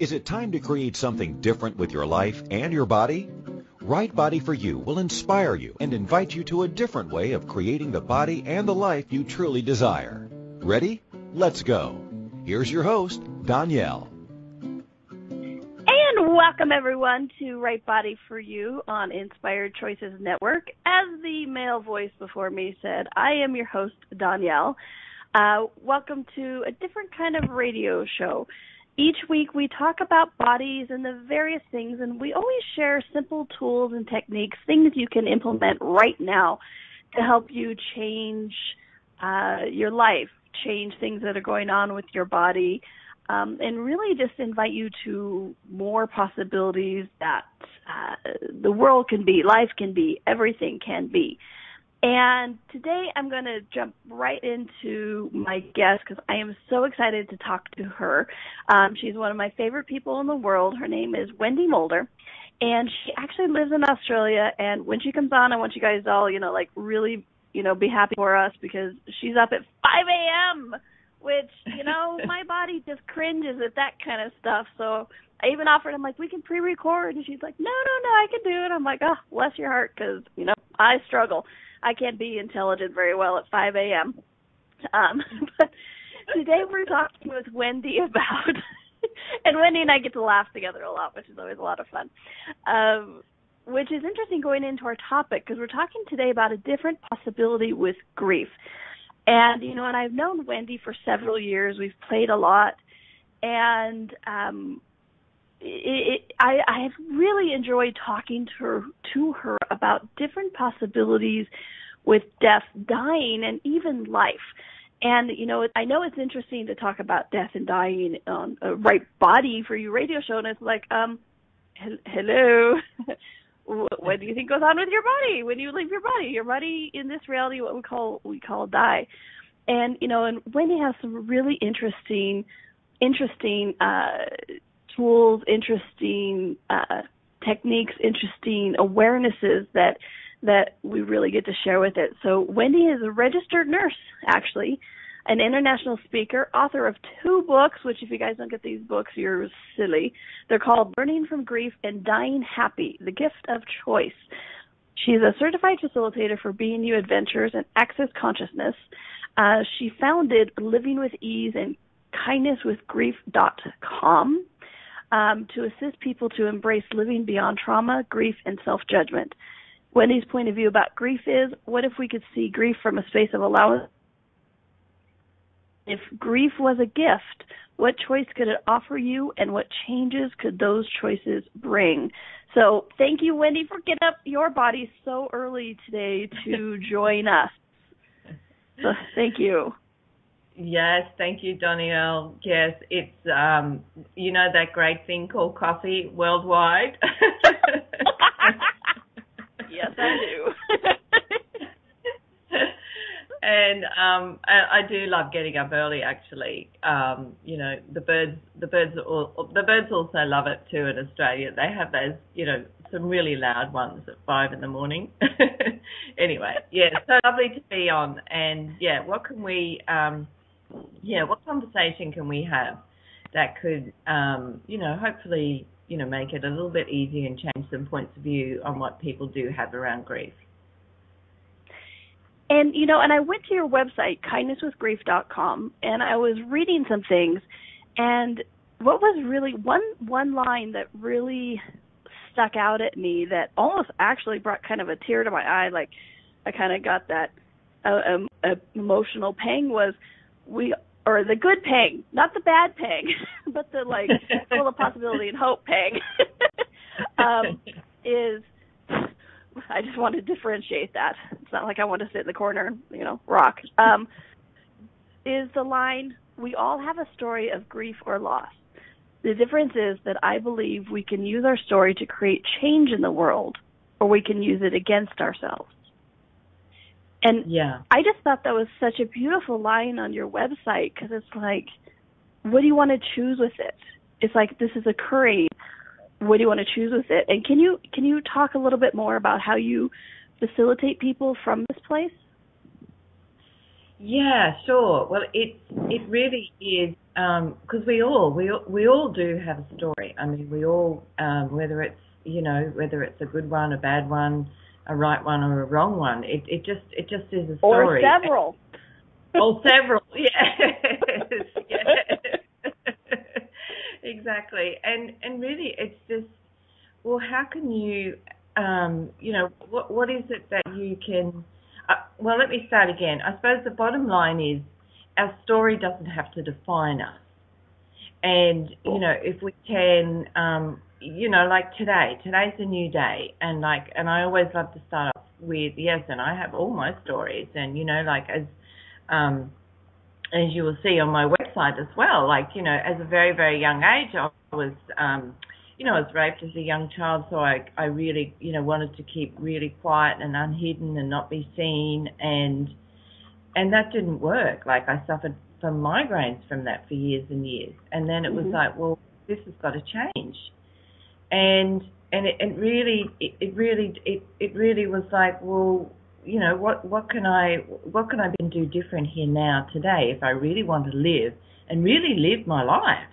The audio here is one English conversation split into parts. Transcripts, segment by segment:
Is it time to create something different with your life and your body? Right Body for You will inspire you and invite you to a different way of creating the body and the life you truly desire. Ready? Let's go. Here's your host, Donnielle. And welcome, everyone, to Right Body for You on Inspired Choices Network. As the male voice before me said, I am your host, Donnielle. Welcome to a different kind of radio show. Each week we talk about bodies and the various things, and we always share simple tools and techniques, things you can implement right now to help you change your life, change things that are going on with your body, and really just invite you to more possibilities that the world can be, life can be, everything can be. And today I'm going to jump right into my guest because I am so excited to talk to her. She's one of my favorite people in the world. Her name is Wendy Mulder, and she actually lives in Australia. And when she comes on, I want you guys all, really, be happy for us because she's up at 5 a.m., which, my body just cringes at that kind of stuff. So I even offered, I'm like, we can pre-record. And she's like, no, I can do it. I'm like, oh, bless your heart, because, I struggle. I can't be intelligent very well at 5 a.m. But today we're talking with Wendy about, and Wendy and I get to laugh together a lot, which is always a lot of fun, which is interesting going into our topic because we're talking today about a different possibility with grief. And, and I've known Wendy for several years. We've played a lot. And I have really enjoyed talking to her about different possibilities with death, dying, and even life. And, I know it's interesting to talk about death and dying on a Right Body for You radio show, and it's like, hello, what do you think goes on with your body when you leave your body? Your body in this reality, what we call die. And, and Wendy has some really interesting tools, interesting techniques, interesting awarenesses that we really get to share with it. So Wendy is a registered nurse, actually, an international speaker, author of 2 books, which if you guys don't get these books, you're silly. They're called Learning from Grief and Dying Happy, The Gift of Choice. She's a certified facilitator for BNU Adventures and Access Consciousness. She founded Living with Ease and kindnesswithgrief.com to assist people to embrace living beyond trauma, grief, and self-judgment. Wendy's point of view about grief is, what if we could see grief from a space of allowance? If grief was a gift, what choice could it offer you, and what changes could those choices bring? So thank you, Wendy, for getting up your body so early today to join us. So thank you. Yes, thank you, Donnielle. Yes, it's, that great thing called coffee worldwide. Yes, I do. And I do love getting up early, actually. The birds also love it too in Australia. They have those, some really loud ones at 5 in the morning. Anyway, yeah, so lovely to be on. And what can we, what conversation can we have that could, hopefully, make it a little bit easier and change some points of view on what people do have around grief. And, and I went to your website, kindnesswithgrief.com, and I was reading some things, and what was really one line that really stuck out at me that almost actually brought kind of a tear to my eye, like I kind of got that emotional pang was or the good pang, not the bad pang, but the full of possibility and hope pang, is, I just want to differentiate that. It's not like I want to sit in the corner and, rock. Is the line, we all have a story of grief or loss. The difference is that I believe we can use our story to create change in the world, or we can use it against ourselves. And I just thought that was such a beautiful line on your website because it's like, what do you want to choose with it? It's like, this is occurring. What do you want to choose with it? And can you talk a little bit more about how you facilitate people from this place? Yeah, sure. Well, it really is because we all do have a story. I mean, we all, whether it's a good one, a bad one, a right one, or a wrong one, it just is a story. Or several. Or several, yes, yes. Exactly. And really, it's just, well, how can you, what is it that you can, well, let me start again. I suppose the bottom line is our story doesn't have to define us. And, if we can, like today's a new day. And I always love to start off with, yes, and I have all my stories. And, as you will see on my website as well, as a very, very young age, I was, I was raped as a young child, so I really, wanted to keep really quiet and unhidden and not be seen, and that didn't work. I suffered from migraines from that for years and years, and then it was like, well, this has got to change, and it really was like, well, what can I do different here now today if I really want to live and really live my life?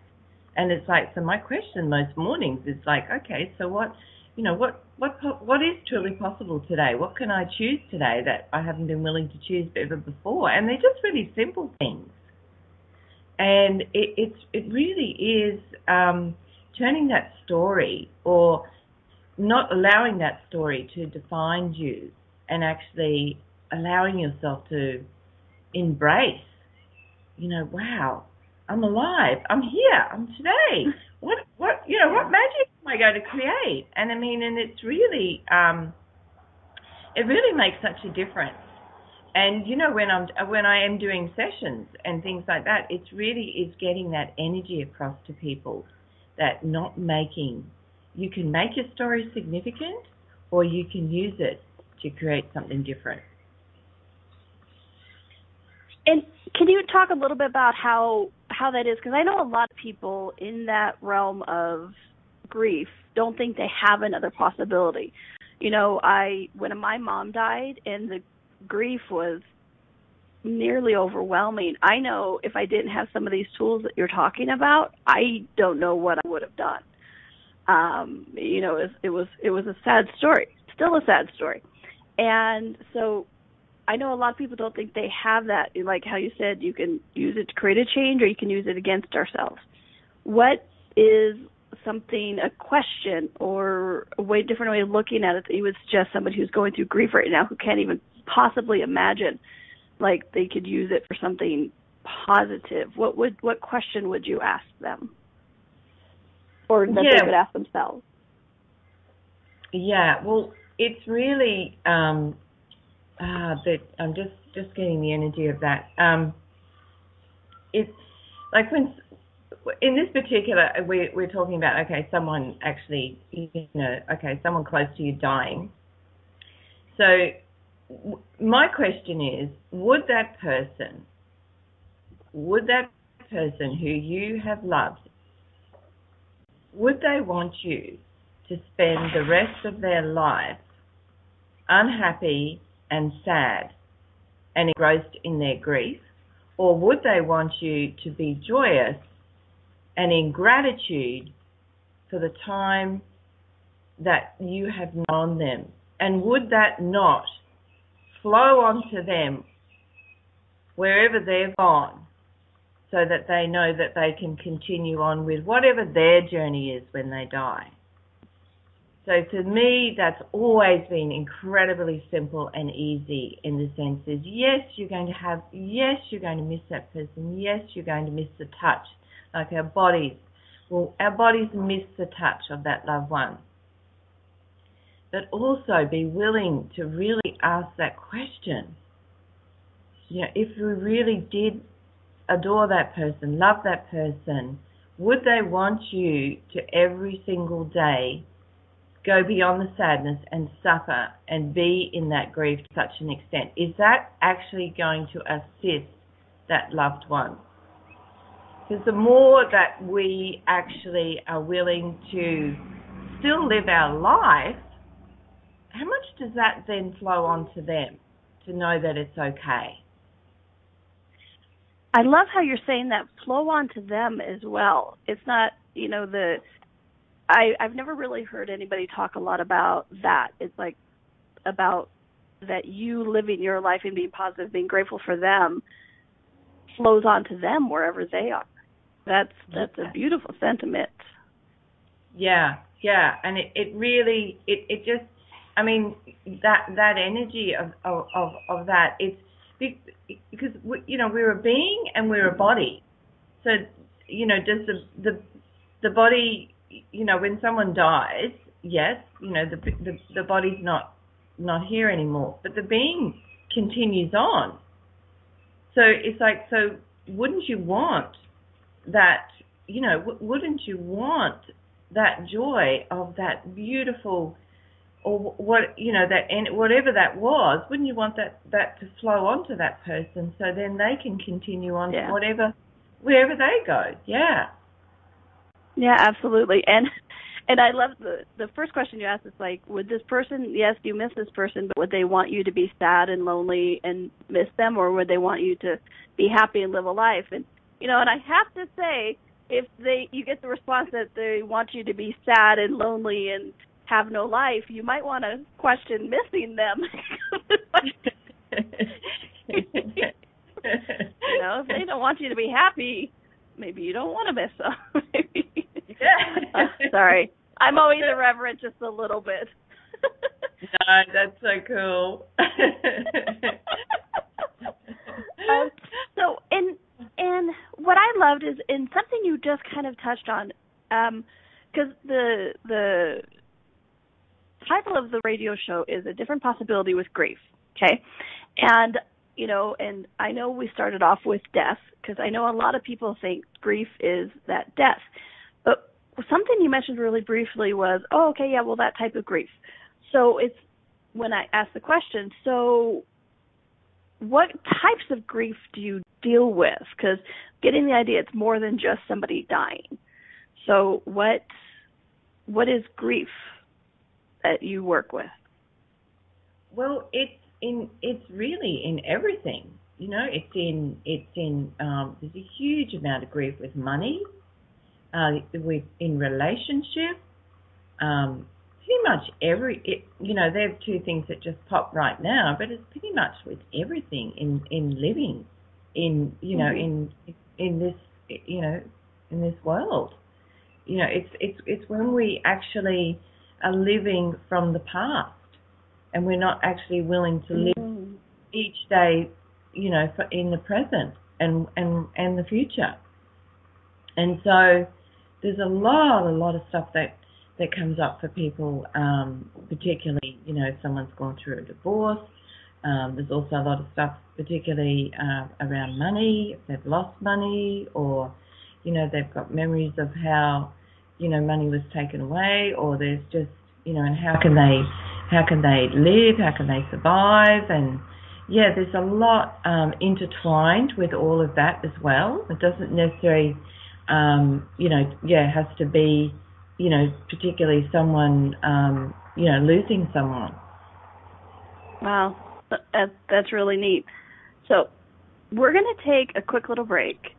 And it's like, so my question most mornings is like, okay, so what is truly possible today? What can I choose today that I haven't been willing to choose ever before? And they're just really simple things. And it really is turning that story, or not allowing that story to define you, and actually allowing yourself to embrace, wow, I'm alive, I'm here, I'm today. What magic am I going to create? And I mean, and it's really, it really makes such a difference. And when I am doing sessions and things like that, it's really is getting that energy across to people that you can make your story significant, or you can use it to create something different. And can you talk a little bit about how that is? Because I know a lot of people in that realm of grief don't think they have another possibility. When my mom died and the grief was nearly overwhelming, I know if I didn't have some of these tools that you're talking about, I don't know what I would have done. It was a sad story, still a sad story. And so I know a lot of people don't think they have that. Like how you said, you can use it to create a change, or you can use it against ourselves. What is a question or a different way of looking at it that you would suggest somebody who's going through grief right now, who can't even possibly imagine, they could use it for something positive? What question would you ask them, or that they would ask themselves? Yeah, well, it's really that I'm just getting the energy of that. It's like when in this particular, we're talking about, okay, someone actually, someone close to you dying. So my question is, would that person who you have loved, would they want you to spend the rest of their life unhappy and sad and engrossed in their grief? Or would they want you to be joyous and in gratitude for the time that you have known them? And would that not flow onto them wherever they've gone, so that they know that they can continue on with whatever their journey is when they die? So to me, that's always been incredibly simple and easy, in the sense is, yes, you're going to miss that person. Yes, you're going to miss the touch. Like our bodies miss the touch of that loved one. But also be willing to really ask that question. If we really did adore that person, love that person, would they want you to every single day go beyond the sadness and suffer and be in that grief to such an extent? Is that actually going to assist that loved one? Because the more that we actually are willing to still live our life, how much does that then flow on to them to know that it's okay? I love how you're saying that flow on to them as well. It's not, I've never really heard anybody talk a lot about that. It's like about that you living your life and being positive, being grateful for them, flows on to them wherever they are. That's a beautiful sentiment. Yeah, and it really just, I mean, that energy of that, it's because we're a being and we're a body. So does the body, when someone dies, yes, the body's not here anymore, but the being continues on. So it's like, so wouldn't you want that? Wouldn't you want that joy of that beautiful, or whatever that was? Wouldn't you want that to flow onto that person, so then they can continue on to wherever they go? Yeah. Yeah, absolutely. And I love the first question you asked is like, would this person, yes, you miss this person, but would they want you to be sad and lonely and miss them, or would they want you to be happy and live a life? And and I have to say, if you get the response that they want you to be sad and lonely and have no life, you might want to question missing them. If they don't want you to be happy, maybe you don't want to miss them. Maybe. Sorry. I'm always irreverent just a little bit. No, that's so cool. And what I loved is in something you just kind of touched on, because the title of the radio show is A Different Possibility with Grief, okay? And, and I know we started off with death, because I know a lot of people think grief is that death. But something you mentioned really briefly was, that type of grief. So it's when I asked the question, so what types of grief do you deal with? Because getting the idea it's more than just somebody dying. So what is grief that you work with? Well, it's really in everything. It's in there's a huge amount of grief with money, in relationship, pretty much there are two things that just pop right now, but it's pretty much with everything in living, in this, in this world. It's when we actually are living from the past, and we're not actually willing to live each day, in the present and the future. And so there's a lot of stuff that comes up for people, particularly, if someone's gone through a divorce. There's also a lot of stuff, particularly around money, if they've lost money, or, they've got memories of how, money was taken away, or there's just, and how can they live, how can they survive, and there's a lot intertwined with all of that as well. It doesn't necessarily, has to be, particularly someone, losing someone. Wow, that's really neat. So we're going to take a quick little break.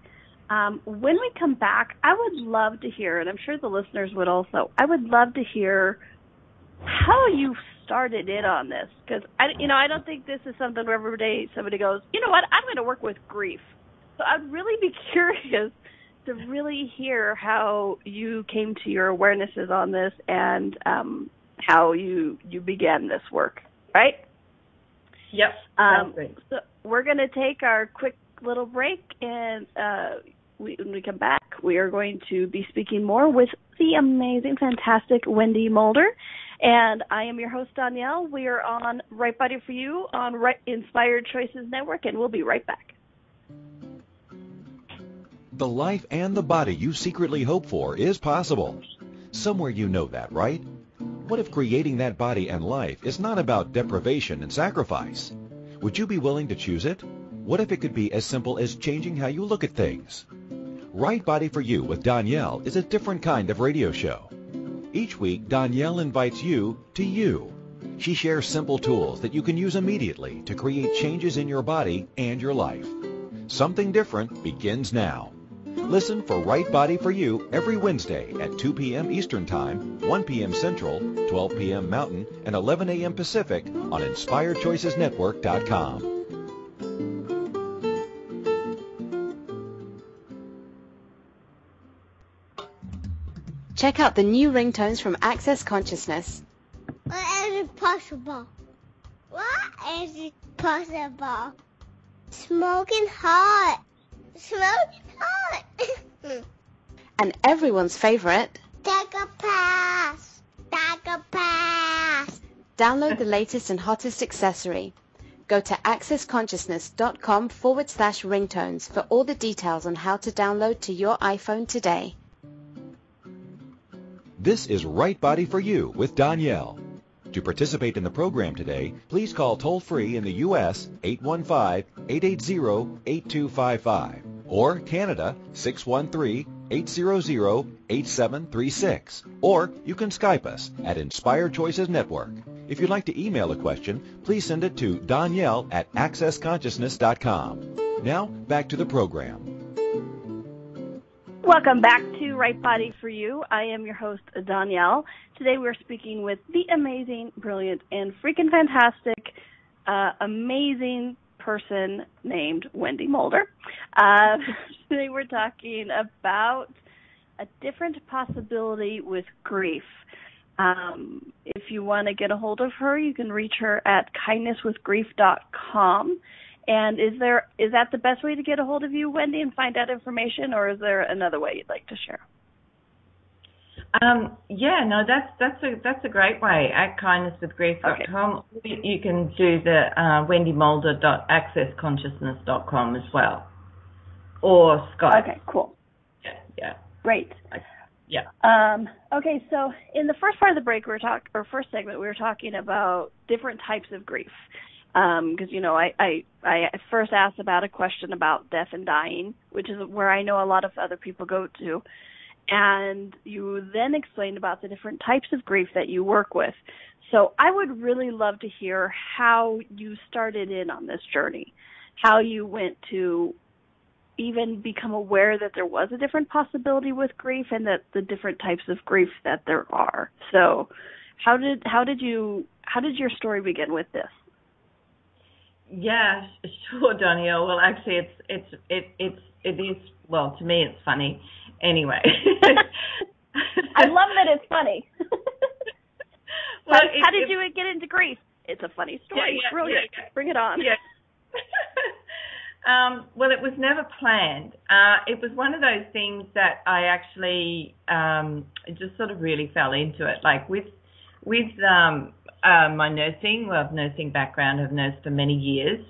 When we come back, I would love to hear, and I'm sure the listeners would also, I would love to hear how you started in on this. Because, I don't think this is something where every day somebody goes, you know what, I'm going to work with grief. So I'd really be curious to really hear how you came to your awarenesses on this and how you began this work, right? Yep. So we're going to take our quick little break, and when we come back, we are going to be speaking more with the amazing, fantastic Wendy Mulder. And I am your host, Donnielle. We are on Right Body for You on Inspired Choices Network, and we'll be right back. The life and the body you secretly hope for is possible. Somewhere you know that, right? What if creating that body and life is not about deprivation and sacrifice? Would you be willing to choose it? What if it could be as simple as changing how you look at things? Right Body for You with Donnielle is a different kind of radio show. Each week, Donnielle invites you to you. She shares simple tools that you can use immediately to create changes in your body and your life. Something different begins now. Listen for Right Body for You every Wednesday at 2 p.m. Eastern Time, 1 p.m. Central, 12 p.m. Mountain, and 11 a.m. Pacific on InspiredChoicesNetwork.com. Check out the new ringtones from Access Consciousness. What is it possible? What is it possible? Smoking hot. Smoking hot. And everyone's favorite, Take a pass. Take a pass. download the latest and hottest accessory. Go to accessconsciousness.com/ringtones for all the details on how to download to your iPhone today. This is Right Body for You with Donnielle. To participate in the program today, please call toll-free in the U.S. 815-880-8255 or Canada 613-800-8736. Or you can Skype us at Inspired Choices Network. If you'd like to email a question, please send it to Donnielle@accessconsciousness.com. Now, back to the program. Welcome back to Right Body for You. I am your host, Donnielle. Today we're speaking with the amazing, brilliant, and freaking fantastic, amazing person named Wendy Mulder. Today we're talking about a different possibility with grief. If you want to get a hold of her, you can reach her at kindnesswithgrief.com. And is that the best way to get a hold of you, Wendy, and find out information, or is there another way you'd like to share? That's a great way. At kindnesswithgrief.com. Okay. You can do the wendymulder.accessconsciousness.com as well, or Skype. Okay, cool. Yeah. Great. Yeah. Okay, so in the first part of the break, first segment, we were talking about different types of grief. Because, I first asked about a question about death and dying, which is where I know a lot of other people go to. And you then explained about the different types of grief that you work with. So I would really love to hear how you started in on this journey, how you went to even become aware that there was a different possibility with grief and that the different types of grief that there are. So how did your story begin with this? Yeah, sure, Donnielle. Well, actually, it is. Well, to me, it's funny. Anyway, I love that it's funny. Well, how did you get into grief? It's a funny story. Yeah, brilliant. Yeah. Bring it on. Yeah. Well, it was never planned. It was one of those things that I actually just sort of really fell into it. Like with my nursing, well, I have nursing background, I've nursed for many years.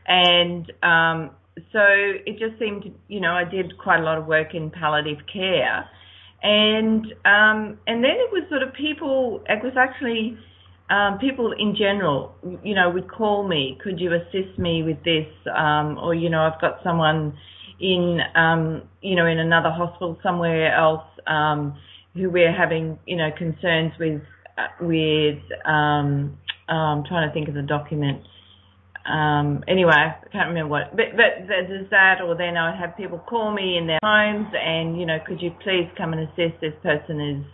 And so it just seemed, I did quite a lot of work in palliative care. And then it was sort of people in general, would call me, could you assist me with this? Or, I've got someone in another hospital somewhere else who we're having, concerns with I'm trying to think of the document. Anyway, I can't remember what, but there's that, or then I have people call me in their homes and, could you please come and assist? This person is,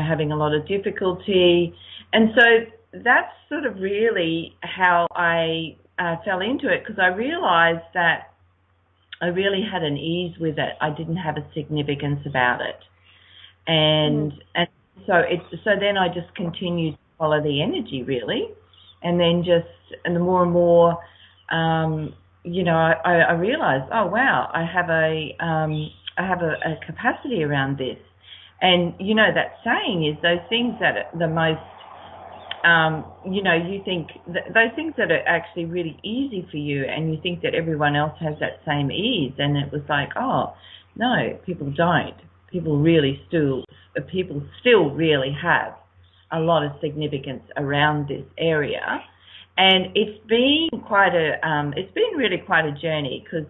having a lot of difficulty. And so that's sort of really how I fell into it, because I realized that I really had an ease with it. I didn't have a significance about it. And so then I just continued to follow the energy, really. And then the more and more, I realized, oh wow, I have a capacity around this. And that saying is those things that are the most, you think those things that are actually really easy for you, and you think that everyone else has that same ease. And it was like, oh no, people don't. People still really have a lot of significance around this area, and it's been really quite a journey, because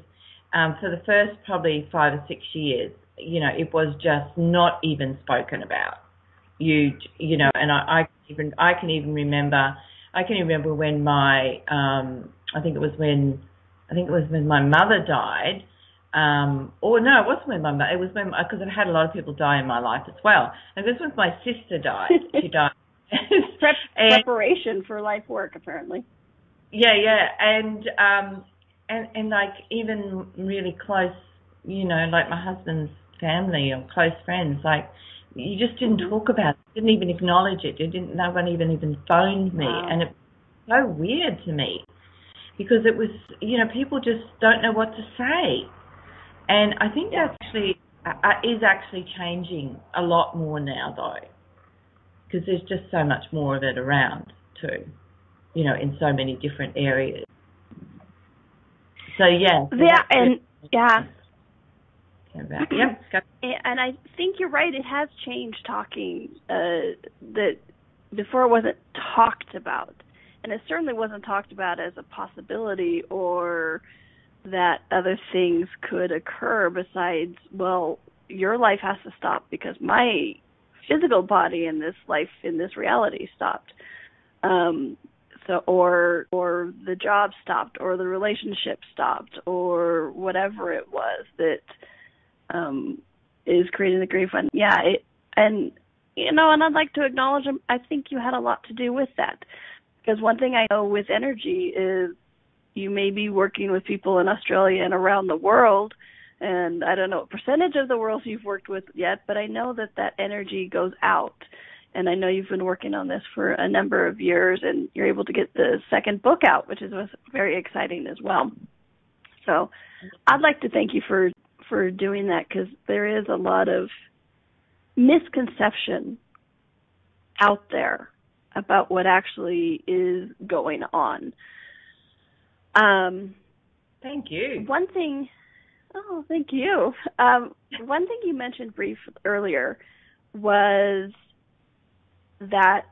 for the first probably 5 or 6 years, it was just not even spoken about. And I can even remember when my I think it was when I think it was when my mother died. Or no, it wasn't when my mother. It was when, because I've had a lot of people die in my life as well. And this was my sister died. She died. Preparation for life work, apparently. Yeah, and like even really close, like my husband's family or close friends, like you just didn't talk about it, didn't even acknowledge it. No one even phoned me, and it was so weird to me because it was, people just don't know what to say, and I think that actually is actually changing a lot more now though, because there's just so much more of it around too, in so many different areas. So and I think you're right. It has changed talking. That before it wasn't talked about, and it certainly wasn't talked about as a possibility or that other things could occur besides, well, your life has to stop because my physical body in this life, in this reality, stopped. So, or the job stopped, or the relationship stopped, or whatever it was that is creating the grief. And and I'd like to acknowledge them. I think you had a lot to do with that, because one thing I know with energy is you may be working with people in Australia and around the world, and I don't know what percentage of the world you've worked with yet, but I know that energy goes out. And I know you've been working on this for a number of years, and you're able to get the second book out, which was very exciting as well. So I'd like to thank you for doing that, because there is a lot of misconception out there about what actually is going on. Thank you. One thing you mentioned briefly earlier was that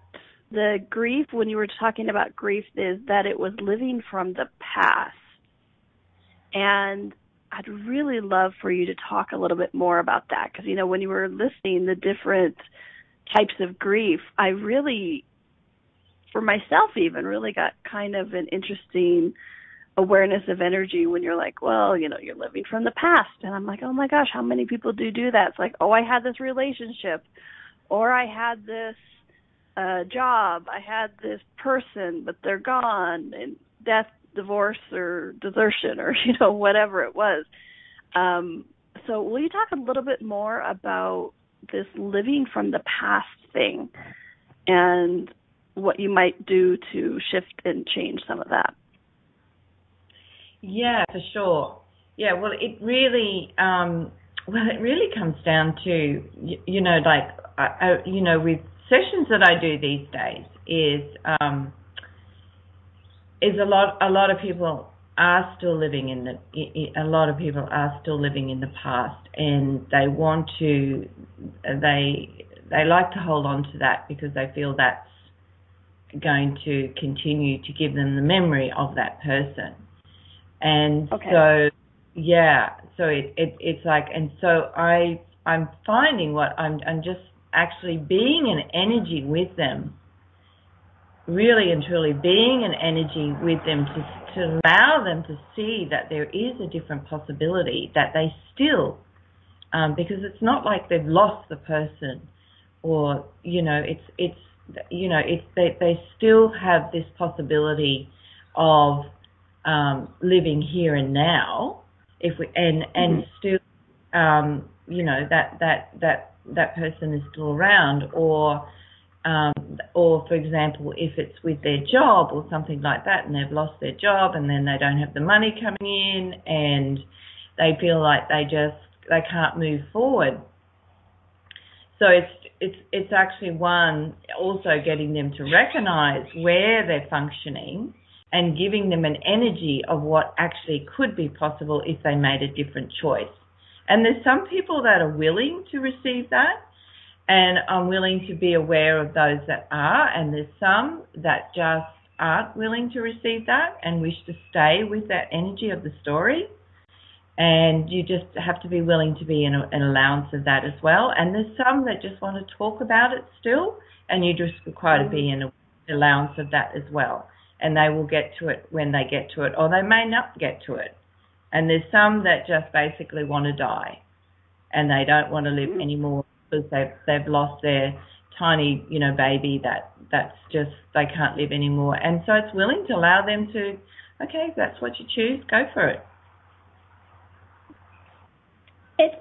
the grief, when you were talking about grief, is that it was living from the past. And I'd really love for you to talk a little bit more about that, because, when you were listing the different types of grief, I really, for myself even, really got kind of an interesting awareness of energy when you're like, well, you're living from the past. And I'm like, oh my gosh, how many people do that? It's like, oh, I had this relationship, or I had this job, I had this person, but they're gone, and death, divorce, or desertion, or whatever it was. So will you talk a little bit more about this living from the past thing and what you might do to shift and change some of that? Yeah, for sure. Yeah, well, it really comes down to, with sessions that I do these days is a lot of people are still living in the past, and they want to they like to hold on to that because they feel that's going to continue to give them the memory of that person. And so it's like, and so I'm finding I'm just actually being an energy with them, really and truly being an energy with them to allow them to see that there is a different possibility, that they still, because it's not like they've lost the person, or they still have this possibility of living here and now, if we and still that person is still around, or for example, if it's with their job or something like that, and they've lost their job, and then they don't have the money coming in, and they feel like they can't move forward. So it's actually also getting them to recognize where they're functioning and giving them an energy of what actually could be possible if they made a different choice. And there's some people that are willing to receive that, and I'm willing to be aware of those that are, and there's some that just aren't willing to receive that and wish to stay with that energy of the story. And you just have to be willing to be in an allowance of that as well. And there's some that just want to talk about it still, and you just require to be in an allowance of that as well. and they will get to it when they get to it, or they may not get to it. And there's some that just basically want to die, and they don't want to live anymore because they've lost their tiny, baby that's just, they can't live anymore. And so it's willing to allow them to, okay, if that's what you choose, go for it.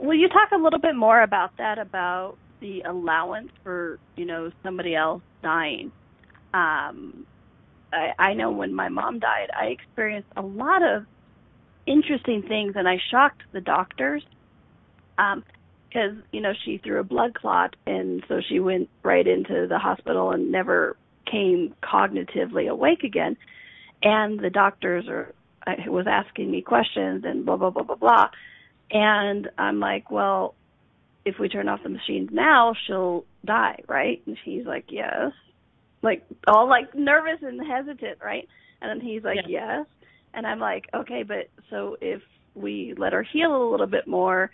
Will you talk a little bit more about that, about the allowance for, somebody else dying? I know when my mom died, I experienced a lot of interesting things, and I shocked the doctors because, she threw a blood clot, and so she went right into the hospital and never came cognitively awake again. And the doctors was asking me questions and blah, blah, blah, blah, blah. And I'm like, well, if we turn off the machines now, she'll die, right? And she's like, yes. Like, all like nervous and hesitant, right? And then he's like, yes. And I'm like, okay, but so if we let her heal a little bit more,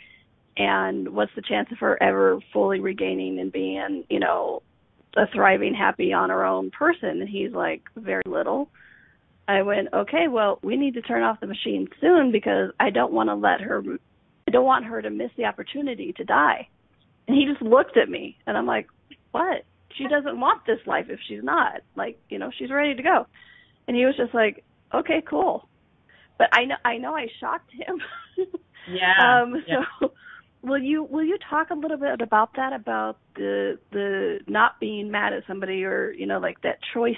and what's the chance of her ever fully regaining and being, a thriving, happy, on her own person? And he's like, very little. I went, okay, well, we need to turn off the machine soon because I don't want her to miss the opportunity to die. And he just looked at me, and I'm like, what? She doesn't want this life if she's not. Like, she's ready to go. And he was just like, okay, cool. But I know I shocked him. Yeah. So will you talk a little bit about that, about the not being mad at somebody, or, like that choice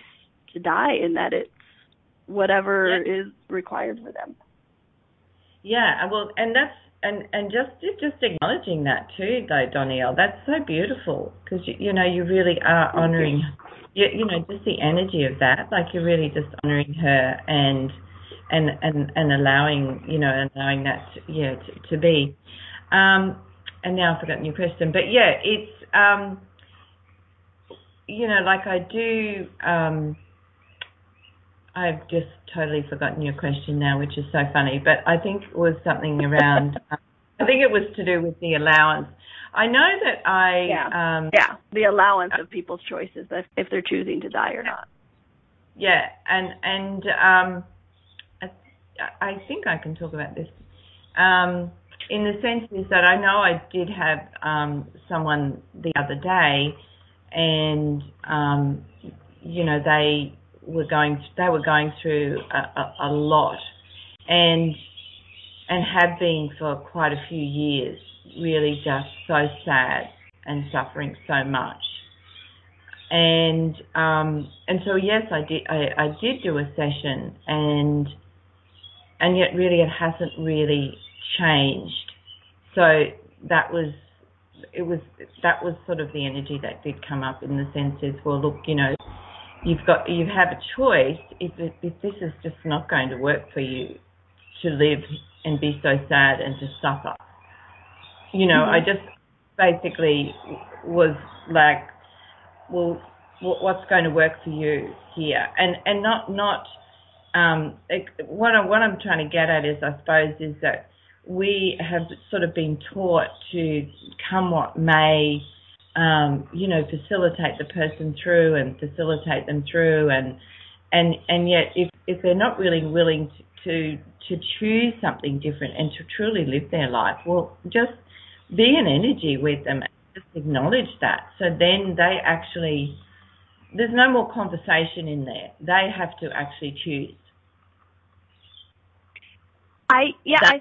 to die, and that it's whatever is required for them? Yeah, well, and that's and just acknowledging that too, though, Donnielle, that's so beautiful, because you really are honouring, just the energy of that. Like, you're really just honouring her and allowing allowing that to be. And now I've forgotten your question, but it's like I do. I've just totally forgotten your question now, which is so funny. But I think it was something around. I think it was to do with the allowance. I know that the allowance of people's choices, if they're choosing to die or not. Yeah, and I think I can talk about this. In the sense is that I know I did have someone the other day, and they were going through a lot, and have been for quite a few years, really just so sad and suffering so much. And so yes, I did do a session, and yet really it hasn't really changed. So that was sort of the energy that did come up, in the sense is, well, look, you have a choice. If this is just not going to work for you, to live and be so sad and to suffer, I just basically was like, well, what's going to work for you here, and not what I'm trying to get at is, I suppose, is that we have sort of been taught to, come what may, facilitate the person through and facilitate them through, and yet if they're not really willing to choose something different and to truly live their life, well, just be an energy with them and just acknowledge that. So then they actually, there's no more conversation in there. They have to actually choose. I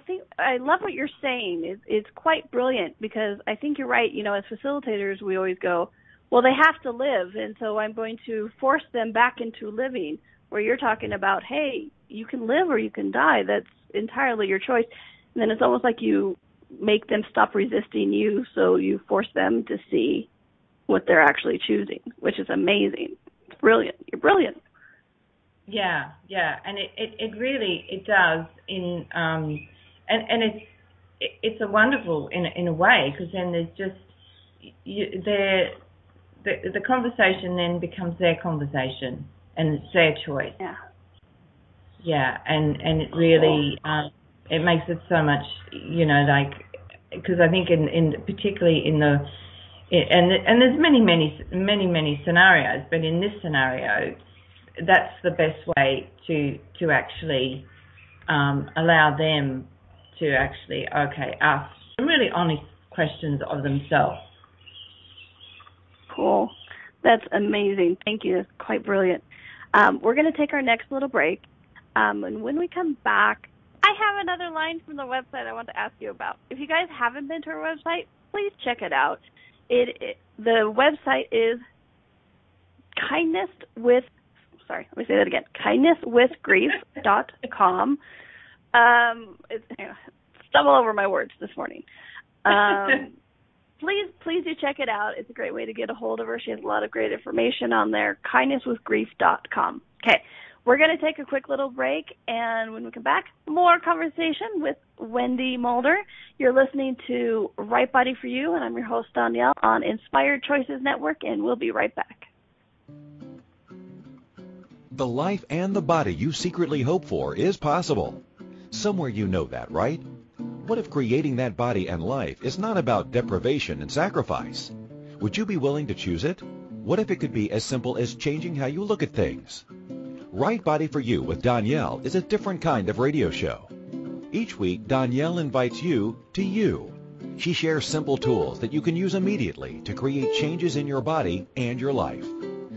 think I love what you're saying. It's quite brilliant, because I think you're right. As facilitators, we always go, well, they have to live, and so I'm going to force them back into living, where you're talking about, hey, you can live or you can die. That's entirely your choice. And then it's almost like you make them stop resisting you, so you force them to see what they're actually choosing, which is amazing. It's brilliant. You're brilliant. Yeah, and it really does, and it's a wonderful in a way, because then there's just the conversation then becomes their conversation, and it's their choice. Yeah, and it really it makes it so much, because I think in particularly in the and there's many scenarios, but in this scenario, that's the best way to actually allow them to actually, ask some really honest questions of themselves. Cool. That's amazing. Thank you. That's quite brilliant. We're going to take our next little break. And when we come back, I have another line from the website I want to ask you about. If you guys haven't been to our website, please check it out. The website is kindnesswithgrief.com. Stumble over my words this morning. Please do check it out. It's a great way to get a hold of her. She has a lot of great information on there. kindnesswithgrief.com. Okay, we're going to take a quick little break, and when we come back, more conversation with Wendy Mulder. You're listening to Right Body for You, and I'm your host, Donnielle, on Inspired Choices Network, and we'll be right back. The life and the body you secretly hope for is possible. Somewhere you know that, right? What if creating that body and life is not about deprivation and sacrifice? Would you be willing to choose it? What if it could be as simple as changing how you look at things? Right Body for You with Donnielle is a different kind of radio show. Each week, Donnielle invites you to you. She shares simple tools that you can use immediately to create changes in your body and your life.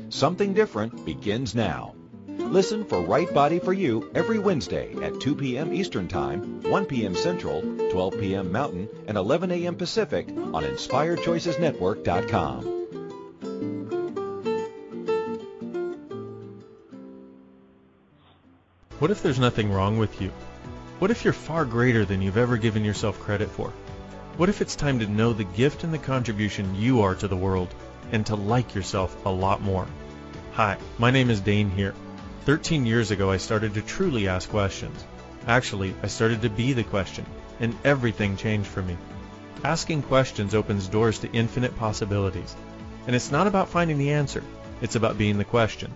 Something different begins now. Listen for Right Body for You every Wednesday at 2 p.m. Eastern Time, 1 p.m. Central, 12 p.m. Mountain, and 11 a.m. Pacific on InspiredChoicesNetwork.com. What if there's nothing wrong with you? What if you're far greater than you've ever given yourself credit for? What if it's time to know the gift and the contribution you are to the world and to like yourself a lot more? Hi, my name is Dane here. 13 years ago, I started to truly ask questions. Actually, I started to be the question, and everything changed for me. Asking questions opens doors to infinite possibilities. And it's not about finding the answer. It's about being the question.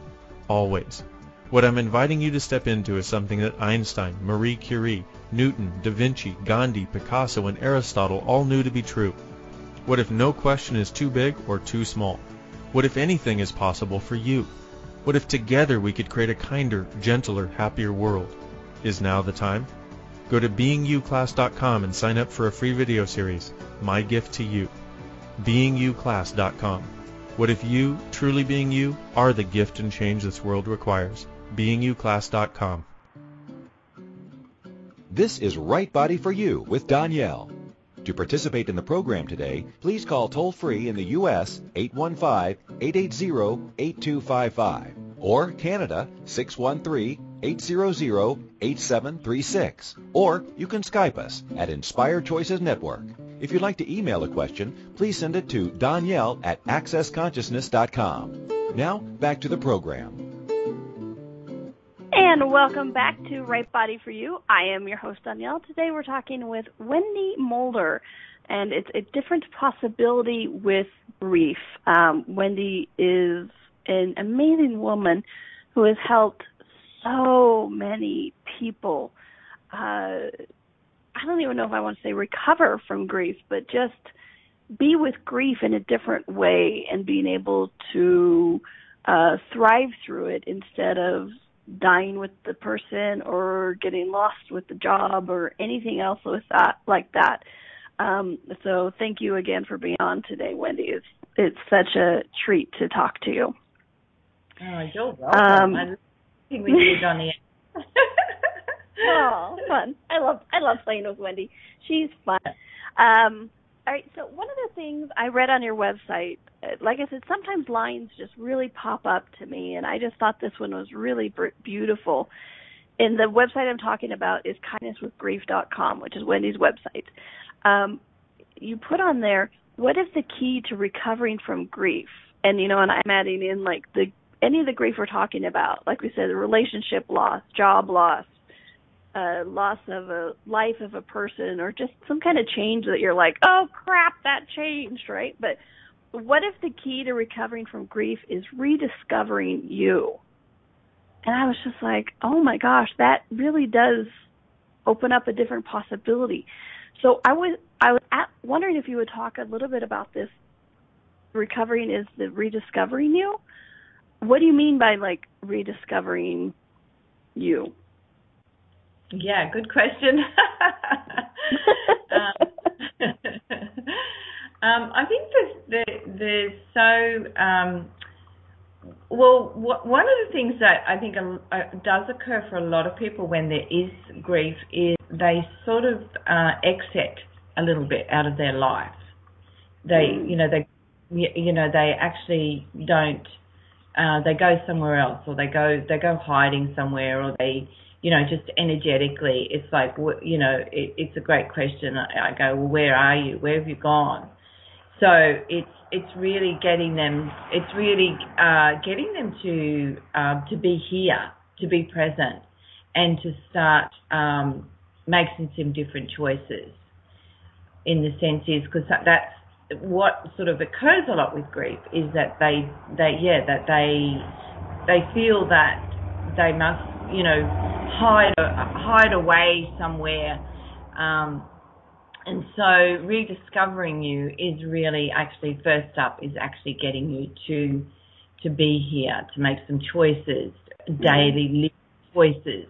Always. What I'm inviting you to step into is something that Einstein, Marie Curie, Newton, Da Vinci, Gandhi, Picasso, and Aristotle all knew to be true. What if no question is too big or too small? What if anything is possible for you? What if together we could create a kinder, gentler, happier world? Is now the time? Go to beingyouclass.com and sign up for a free video series, My Gift to You. beingyouclass.com. What if you, truly being you, are the gift and change this world requires? beingyouclass.com. This is Right Body for You with Donnielle. To participate in the program today, please call toll-free in the U.S. 815-880-8255 or Canada 613-800-8736. Or you can Skype us at Inspired Choices Network. If you'd like to email a question, please send it to Donnielle@accessconsciousness.com. Now, back to the program. And welcome back to Right Body for You. I am your host, Donnielle. Today we're talking with Wendy Mulder, and it's a different possibility with grief. Wendy is an amazing woman who has helped so many people. I don't even know if I want to say recover from grief, but just be with grief in a different way and being able to thrive through it instead of dying with the person or getting lost with the job or anything else with that, like that. So thank you again for being on today, Wendy. It's such a treat to talk to you. Oh, you're welcome. I'm talking with you, Donnielle. Oh, fun. I love playing with Wendy. She's fun. All right, so one of the things I read on your website, like I said, sometimes lines just really pop up to me, and I just thought this one was really beautiful. And the website I'm talking about is kindnesswithgrief.com, which is Wendy's website. You put on there, what is the key to recovering from grief? And, and I'm adding in, like, any of the grief we're talking about, like we said, the relationship loss, job loss, loss of a life of a person, or just some kind of change that you're like, oh, crap, that changed, right? But what if the key to recovering from grief is rediscovering you? And I was just like, oh, my gosh, that really does open up a different possibility. So I was wondering if you would talk a little bit about this. Recovering is the rediscovering you. what do you mean by, like, rediscovering you? Yeah, good question. I think there's so... one of the things that I think does occur for a lot of people when there is grief is they sort of exit a little bit out of their life. They actually don't. They go somewhere else, or they go hiding somewhere, or they, just energetically. It's like, it's a great question. I go, well, where are you? Where have you gone? So it's really getting them. It's really getting them to be here, to be present, and to start making some different choices. In the sense is because that's what sort of occurs a lot with grief is that they feel that they must hide away somewhere. And so rediscovering you is really actually first up is actually getting you to be here, to make some choices, daily living choices,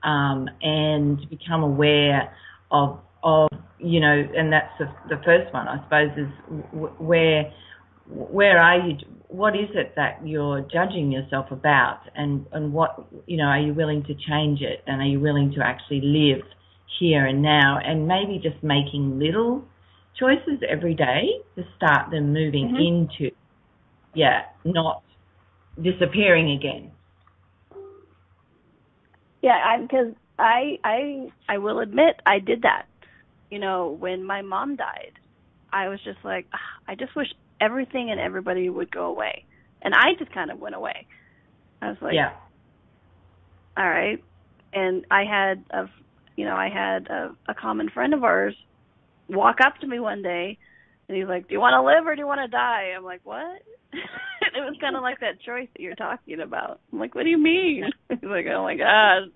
and become aware of and that's the first one, I suppose, is where are you? What is it that you're judging yourself about, and what are you willing to change it, and are you willing to actually live here and now, and maybe just making little choices every day to start them moving into, not disappearing again. Yeah, because I will admit I did that. When my mom died, I was just like, I just wish everything and everybody would go away, and I just kind of went away. I was like, all right, and I had a common friend of ours walk up to me one day, and he's like, do you want to live or do you want to die? I'm like, what? And it was kind of like that choice that you're talking about. I'm like, what do you mean? He's like, oh my gosh.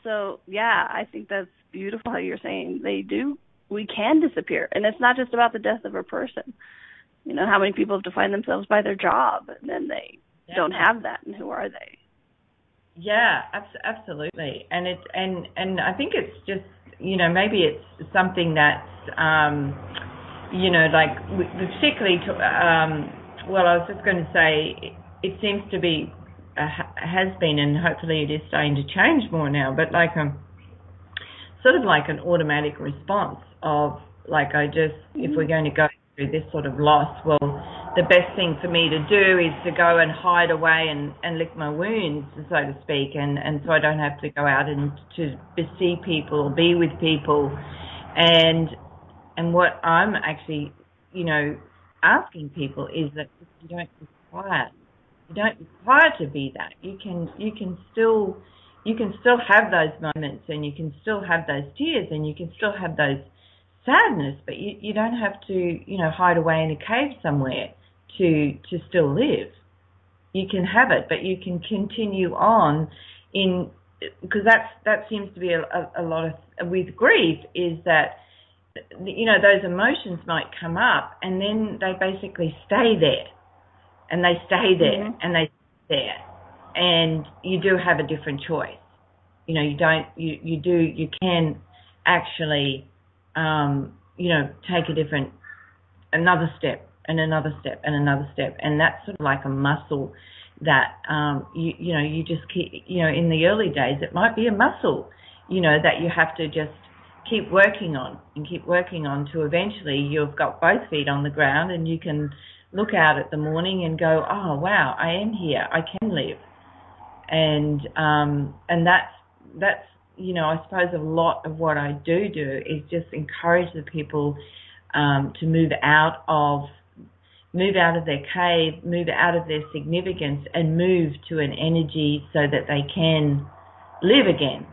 So yeah, I think that's beautiful how you're saying we can disappear. And it's not just about the death of a person. How many people have defined themselves by their job, and then they don't have that, and who are they? Yeah, absolutely. And I think it's just, maybe it's something that's, like particularly, I was just going to say, it seems to be, has been, and hopefully it is starting to change more now, but like sort of like an automatic response of like, if we're going to go through this sort of loss, well, the best thing for me to do is to go and hide away and lick my wounds, so to speak, and so I don't have to go out and to see people or be with people. And what I'm actually, asking people is that you don't require to be that. You can still have those moments, and you can still have those tears, and you can still have those sadness, but you don't have to, hide away in a cave somewhere to still live. You can have it, but you can continue on because that seems to be a lot of, with grief, is that, those emotions might come up and then they basically stay there, and they stay there, and they stay there, and you do have a different choice. You can actually, take another step and another step and another step. And that's sort of like a muscle that, you just keep, in the early days, it might be a muscle, that you have to just keep working on to eventually you've got both feet on the ground, and you can look out at the morning and go, oh, wow, I am here. I can live. And that's, I suppose a lot of what I do is just encourage the people to move out of their cave, move out of their significance, and move to an energy so that they can live again.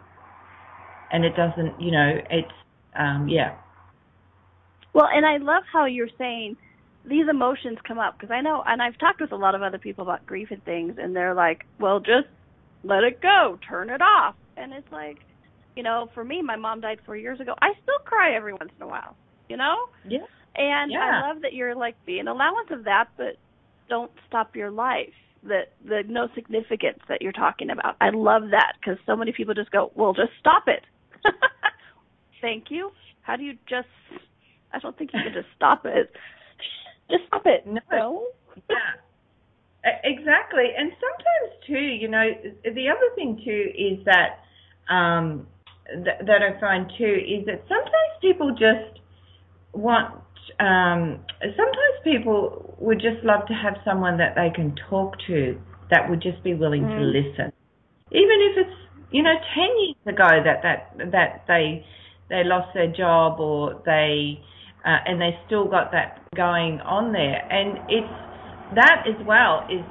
And it doesn't, it's, Well, and I love how you're saying these emotions come up, because I know, and I've talked with a lot of other people about grief and things, and they're like, well, just let it go, turn it off. And it's like, for me, my mom died 4 years ago. I still cry every once in a while, Yeah. And I love that you're like, be an allowance of that, but don't stop your life, the no significance that you're talking about. I love that, because so many people just go, well, just stop it. Thank you. How do you just, I don't think you can just stop it. Just stop it. No. Yeah, exactly. And sometimes too, the other thing too is that, that I find too, is that sometimes people just want, sometimes people would just love to have someone that they can talk to that would just be willing to listen. Even if it's, 10 years ago that they lost their job, or they, and they still got that going on there. And it's, that as well is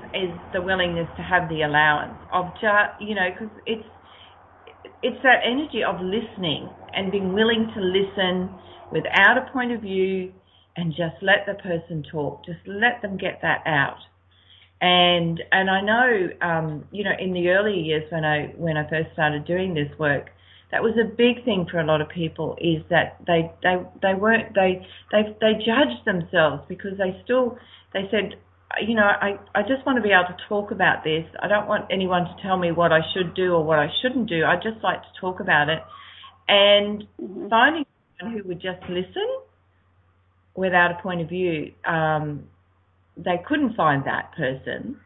the willingness to have the allowance of just, because it's that energy of listening and being willing to listen without a point of view, and just let the person talk. Just let them get that out. And I know, in the early years when I first started doing this work, that was a big thing for a lot of people, is that they judged themselves, because they said, I just want to be able to talk about this. I don't want anyone to tell me what I should do or what I shouldn't do. I just like to talk about it. And finding someone who would just listen without a point of view, they couldn't find that person.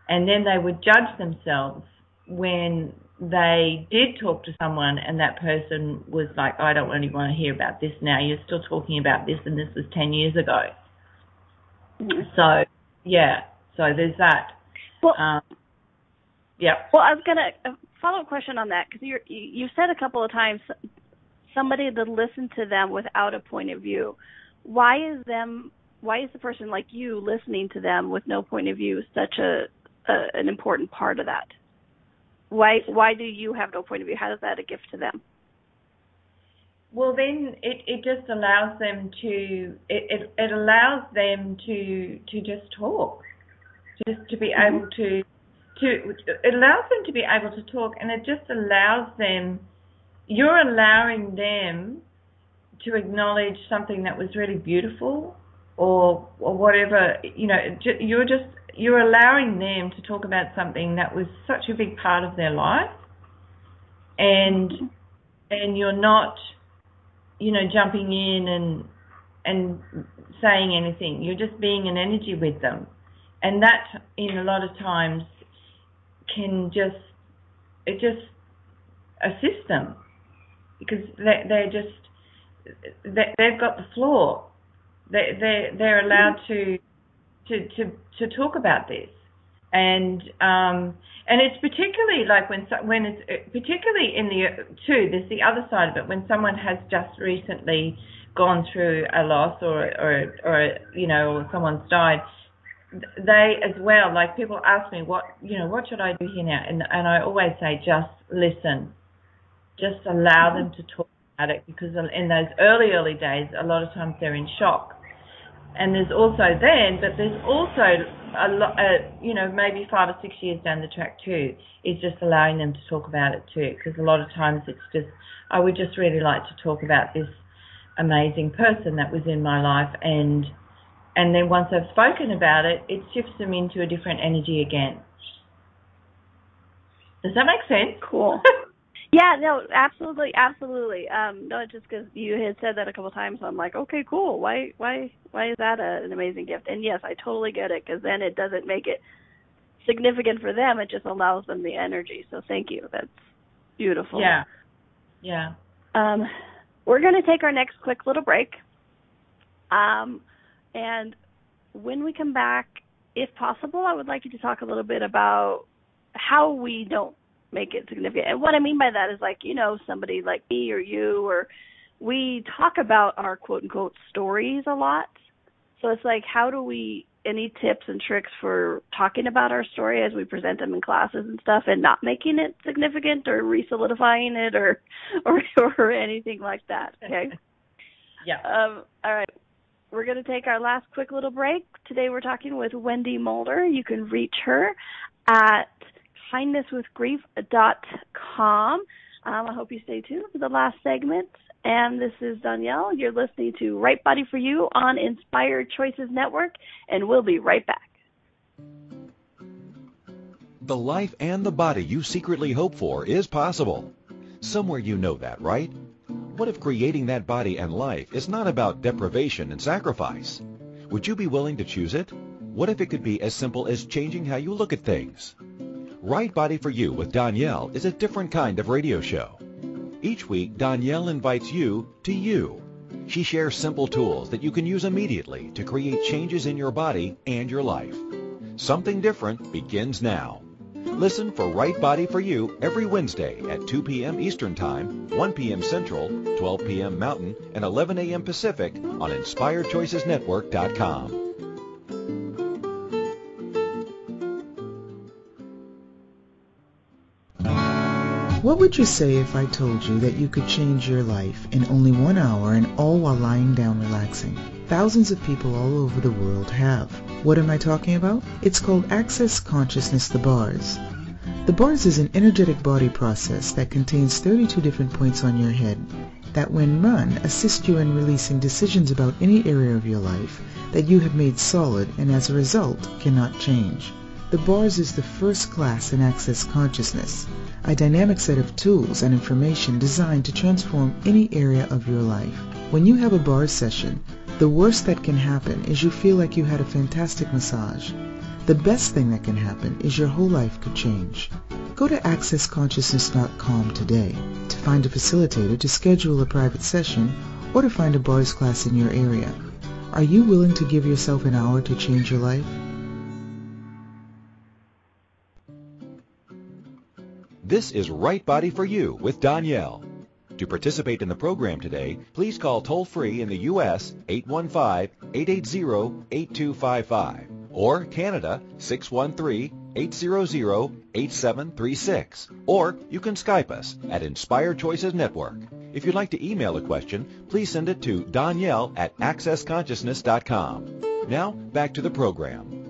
And then they would judge themselves when they did talk to someone and that person was like, I don't really want to hear about this now. You're still talking about this, and this was 10 years ago. So, yeah, so there's that. Well, yeah. Well, I was going to follow-up question on that, because you said a couple of times somebody to listen to them without a point of view. Why is the person like you listening to them with no point of view such an important part of that? Why do you have no point of view? How is that a gift to them? Well, then it just allows them to it allows them to just talk, just to be able to it allows them to be able to talk, and it just allows them. You're allowing them to acknowledge something that was really beautiful, or whatever. You're allowing them to talk about something that was such a big part of their life, and you're not, jumping in and saying anything. You're just being an energy with them, and that in a lot of times can just assist them, because they've got the floor. They're allowed to talk about this, and it's particularly like when it's particularly in there's the other side of it, when someone has just recently gone through a loss or someone's died. They as well, like, people ask me what should I do here now, and I always say, just listen, just allow them to talk about it, because in those early days, a lot of times they're in shock. And there's also a lot, maybe 5 or 6 years down the track too, is just allowing them to talk about it too. Because a lot of times it's just, I would just really like to talk about this amazing person that was in my life, and then once I've spoken about it, it shifts them into a different energy again. Does that make sense? Cool. Yeah, no, absolutely. No, just because you had said that a couple of times, so I'm like, okay, cool. Why is that an amazing gift? And yes, I totally get it, because then it doesn't make it significant for them. It just allows them the energy. So thank you. That's beautiful. Yeah. We're going to take our next quick little break. And when we come back, if possible, I would like you to talk a little bit about how we don't make it significant. And what I mean by that is, like, somebody like me or you, or we talk about our quote-unquote stories a lot. So it's like, how do we, any tips and tricks for talking about our story as we present them in classes and stuff, and not making it significant or re-solidifying it or anything like that, okay? Yeah. All right. We're going to take our last quick little break. Today we're talking with Wendy Mulder. You can reach her at kindnesswithgrief.com. I hope you stay tuned for the last segment. And this is Donnielle. You're listening to Right Body for You on Inspired Choices Network, and we'll be right back. The life and the body you secretly hope for is possible. Somewhere you know that, right? What if creating that body and life is not about deprivation and sacrifice? Would you be willing to choose it? What if it could be as simple as changing how you look at things? Right Body for You with Donnielle is a different kind of radio show. Each week, Donnielle invites you to you. She shares simple tools that you can use immediately to create changes in your body and your life. Something different begins now. Listen for Right Body for You every Wednesday at 2 p.m. Eastern Time, 1 p.m. Central, 12 p.m. Mountain, and 11 a.m. Pacific on InspiredChoicesNetwork.com. What would you say if I told you that you could change your life in only 1 hour and all while lying down relaxing? Thousands of people all over the world have. What am I talking about? It's called Access Consciousness, the bars. The bars is an energetic body process that contains 32 different points on your head that when run assist you in releasing decisions about any area of your life that you have made solid and as a result cannot change. The bars is the first class in Access Consciousness, a dynamic set of tools and information designed to transform any area of your life. When you have a bars session, the worst that can happen is you feel like you had a fantastic massage. The best thing that can happen is your whole life could change. Go to accessconsciousness.com today to find a facilitator to schedule a private session or to find a bars class in your area. Are you willing to give yourself an hour to change your life? This is Right Body for You with Donnielle. To participate in the program today, please call toll-free in the U.S. 815-880-8255 or Canada 613-800-8736. Or you can Skype us at Inspired Choices Network. If you'd like to email a question, please send it to Donnielle at accessconsciousness.com. Now, back to the program.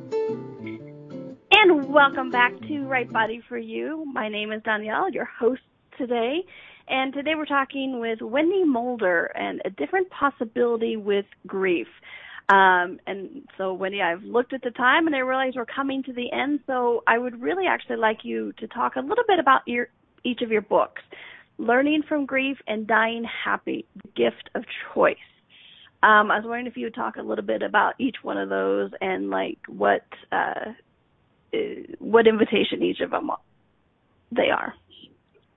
And welcome back to Right Body for You. My name is Donnielle, your host today. And today we're talking with Wendy Mulder and a different possibility with grief. And so, Wendy, I've looked at the time and I realize we're coming to the end. So I would really actually like you to talk a little bit about each of your books, Learning from Grief and Dying Happy, The Gift of Choice. I was wondering if you would talk a little bit about each one of those and like what invitation each of them they are.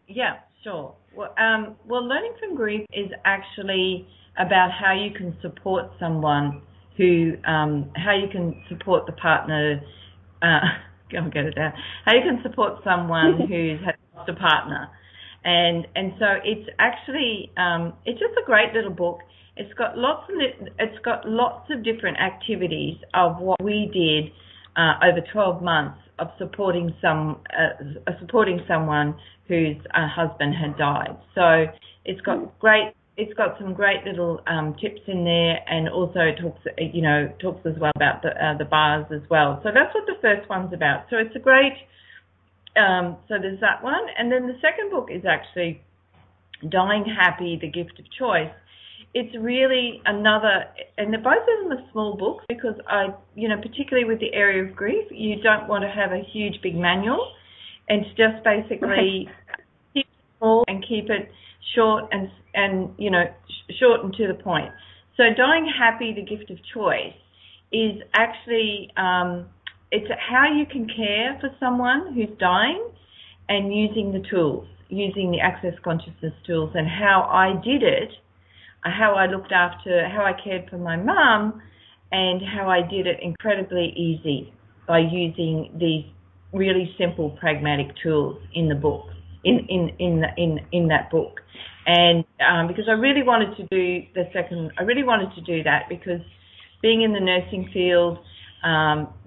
Yeah, sure. Well, Learning from Grief is actually about how you can support someone who, how you can support the partner, I'll get it down, how you can support someone who's had lost a partner. And so it's actually, it's just a great little book. It's got lots of different activities of what we did over 12 months of supporting someone whose husband had died. So it's got some great little tips in there, and also talks as well about the bars as well. So that's what the first one's about. So it's a great. So there's that one, and then the second book is actually Dying Happy: The Gift of Choice. It's really another, and both of them are small books because particularly with the area of grief, you don't want to have a huge big manual, and to just basically keep it small and keep it short and short and to the point. So Dying Happy: The Gift of Choice is actually it's how you can care for someone who's dying, and using the tools, using the Access Consciousness tools, and how I did it. How I looked after, how I cared for my mum, and how I did it incredibly easy by using these really simple, pragmatic tools in the book, in that book. And because I really wanted to do that because being in the nursing field,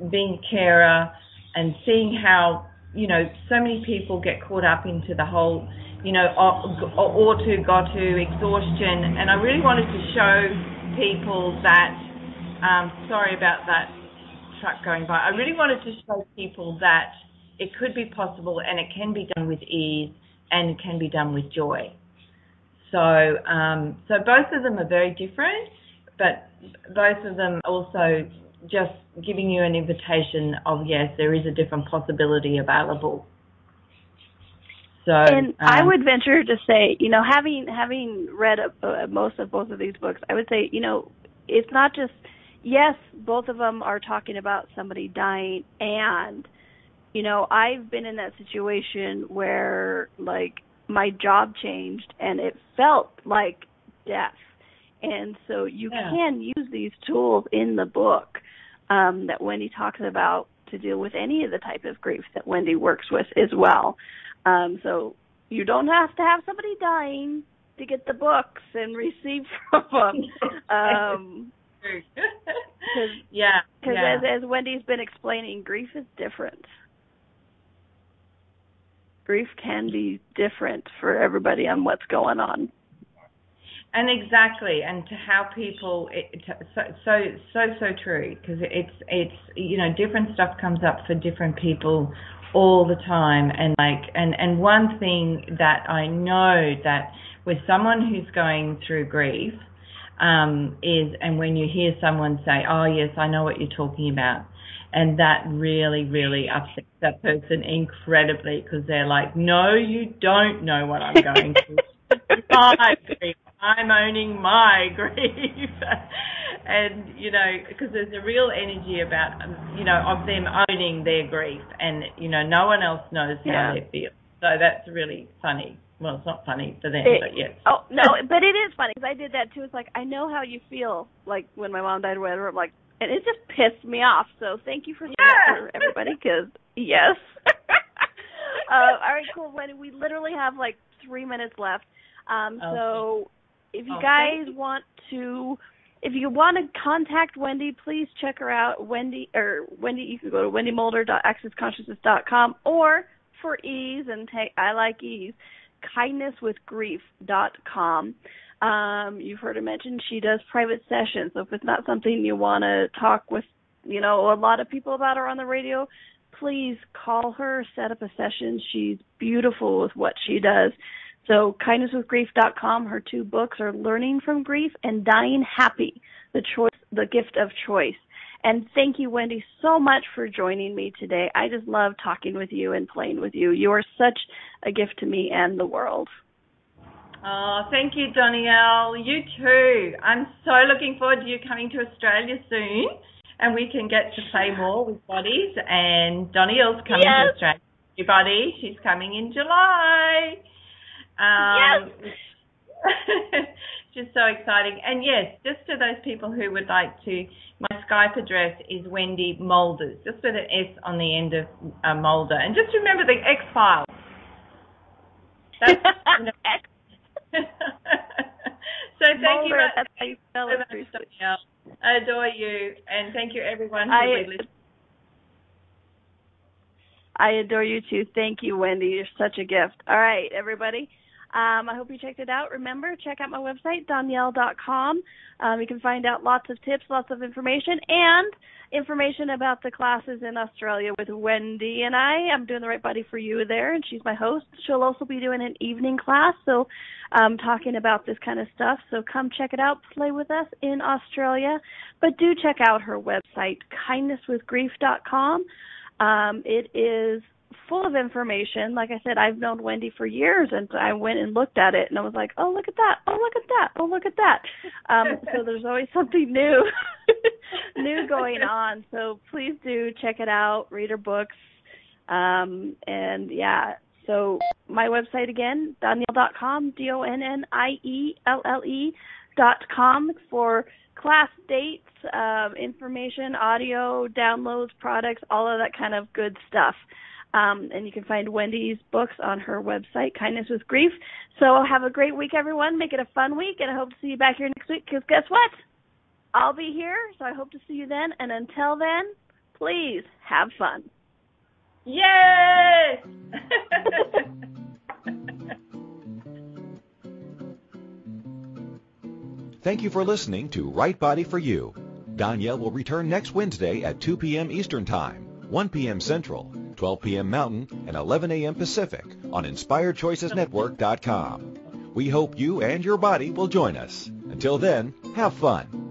being a carer, and seeing how so many people get caught up into the whole got to exhaustion, and I really wanted to show people that, sorry about that truck going by, I really wanted to show people that it could be possible, and it can be done with ease, and it can be done with joy. So both of them are very different, but both of them also just giving you an invitation of, yes, there is a different possibility available. So, and I would venture to say, you know, having read most of both of these books, I would say, you know, it's not just, yes, both of them are talking about somebody dying, and, you know, I've been in that situation where, like, my job changed and it felt like death. And so you can use these tools in the book that Wendy talks about to deal with any of the type of grief that Wendy works with as well. So you don't have to have somebody dying to get the books and receive from them. Because as Wendy's been explaining, grief is different. Grief can be different for everybody on what's going on. And exactly, and to how people, so true, because it's you know, different stuff comes up for different people all the time, and one thing that I know that with someone who's going through grief is, and when you hear someone say, oh yes, I know what you're talking about, and that really, really upsets that person incredibly, because they're like, no, you don't know what I'm going through. My grief. I'm owning my grief. And, you know, because there's a real energy about, you know, of them owning their grief. And, you know, no one else knows how they feel. So that's really funny. Well, it's not funny for them, but yes. Oh, no, but it is funny, because I did that too. It's like, I know how you feel, like, when my mom died or whatever. I'm like, and it just pissed me off. So thank you for that, for everybody, because, yes. All right, cool. Wendy, we literally have, like, 3 minutes left. So if you guys want to, if you want to contact Wendy, please check her out. Wendy, you can go to wendymulder.accessconsciousness.com, or for ease, and I like ease, kindnesswithgrief.com. You've heard her mention she does private sessions. So if it's not something you want to talk with, you know, a lot of people about her on the radio, please call her, set up a session. She's beautiful with what she does. So kindnesswithgrief.com, her 2 books are Learning from Grief and Dying Happy, the Gift of Choice. And thank you, Wendy, so much for joining me today. I just love talking with you and playing with you. You are such a gift to me and the world. Oh, thank you, Donnielle. You too. I'm so looking forward to you coming to Australia soon, and we can get to play more with bodies. And Donnielle's coming to Australia, everybody. She's coming in July. Just so exciting. And yes, just to those people who would like to, my Skype address is Wendy Mulder, just with an S on the end of Mulder. And just remember the X-Files. That's, you know. So thank you. That's how you spell it. I adore you, and thank you everyone who will listen. I adore you too. Thank you, Wendy. You're such a gift. All right, everybody. I hope you checked it out. Remember, check out my website, Donnielle.com. You can find out lots of tips, lots of information, and information about the classes in Australia with Wendy and I. I'm doing the Right Body for You there, and she's my host. She'll also be doing an evening class, so talking about this kind of stuff. So come check it out, play with us in Australia. But do check out her website, kindnesswithgrief.com. It is full of information. Like I said, I've known Wendy for years, and I went and looked at it, and I was like, oh, look at that. Oh, look at that. Oh, look at that. So there's always something new going on. So please do check it out, read her books. And, yeah, so my website again, Donnielle.com, DONNIELLE.com for class dates, information, audio, downloads, products, all of that kind of good stuff. And you can find Wendy's books on her website, Kindness with Grief. So have a great week, everyone. Make it a fun week, and I hope to see you back here next week, because guess what? I'll be here, so I hope to see you then. And until then, please have fun. Yes! Thank you for listening to Right Body for You. Donnielle will return next Wednesday at 2 p.m. Eastern Time, 1 p.m. Central, 12 p.m. Mountain, and 11 a.m. Pacific on InspiredChoicesNetwork.com. We hope you and your body will join us. Until then, have fun.